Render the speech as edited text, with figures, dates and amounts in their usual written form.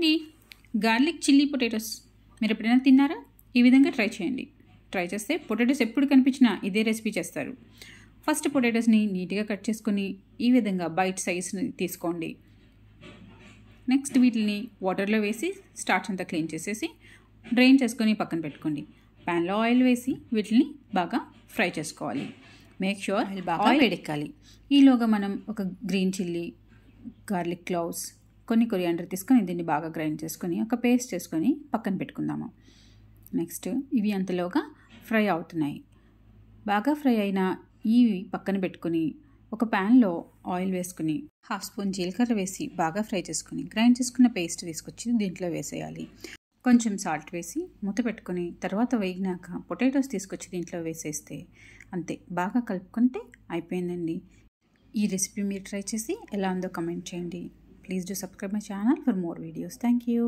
అండి, garlic chilli potatoes మీరు ఎప్పుడైనా తిన్నారా? ఈ విధంగా ట్రై చేయండి. ట్రై చేస్తే పొటాటోస్ ఎప్పుడు కనిపించినా ఇదే రెసిపీ చేస్తారు. ఫస్ట్ పొటాటోస్ని నీట్గా కట్ చేసుకొని ఈ విధంగా బైట్ సైజ్ని తీసుకోండి. నెక్స్ట్ వీటిని వాటర్లో వేసి స్టార్చ్ అంతా క్లీన్ చేసేసి డ్రైన్ చేసుకొని పక్కన పెట్టుకోండి. ప్యాన్లో ఆయిల్ వేసి వీటిని బాగా ఫ్రై చేసుకోవాలి. మేక్ ష్యూర్ బాగా వేడెక్కాలి. ఈలోగా మనం ఒక గ్రీన్ చిల్లీ, గార్లిక్ క్లౌవ్స్, కొన్ని కొరియాండర్ తీసుకొని దీన్ని బాగా గ్రైండ్ చేసుకొని ఒక పేస్ట్ చేసుకొని పక్కన పెట్టుకుందాము. నెక్స్ట్ ఇవి అంతలోగా ఫ్రై అవుతున్నాయి. బాగా ఫ్రై అయిన ఇవి పక్కన పెట్టుకుని ఒక ప్యాన్లో ఆయిల్ వేసుకుని 1/2 స్పూన్ జీలకర్ర వేసి బాగా ఫ్రై చేసుకుని గ్రైండ్ చేసుకున్న పేస్ట్ తీసుకొచ్చి దీంట్లో వేసేయాలి. కొంచెం సాల్ట్ వేసి మూత పెట్టుకొని తర్వాత వేగినాక పొటాటోస్ తీసుకొచ్చి దీంట్లో వేసేస్తే అంతే, బాగా కలుపుకుంటే అయిపోయిందండి. ఈ రెసిపీ మీరు ట్రై చేసి ఎలా ఉందో కమెంట్ చేయండి. Please do subscribe my channel for more videos. Thank you.